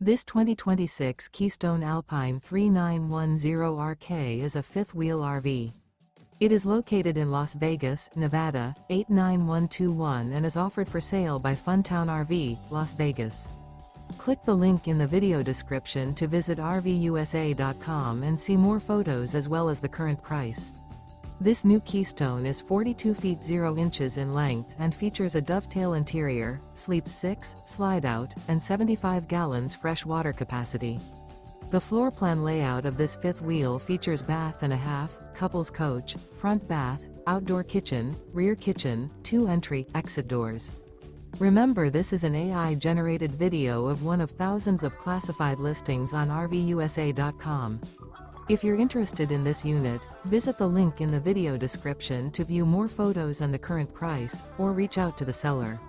This 2026 Keystone Alpine 3910RK is a fifth-wheel RV. It is located in Las Vegas, Nevada, 89121 and is offered for sale by Funtown RV, Las Vegas. Click the link in the video description to visit RVUSA.com and see more photos as well as the current price. This new Keystone is 42 feet 0 inches in length and features a dovetail interior, sleeps 6, slide-out, and 75 gallons fresh water capacity. The floor plan layout of this fifth wheel features bath and a half, couples coach, front bath, outdoor kitchen, rear kitchen, 2 entry/exit doors. Remember, this is an AI-generated video of one of thousands of classified listings on RVUSA.com. If you're interested in this unit, visit the link in the video description to view more photos and the current price, or reach out to the seller.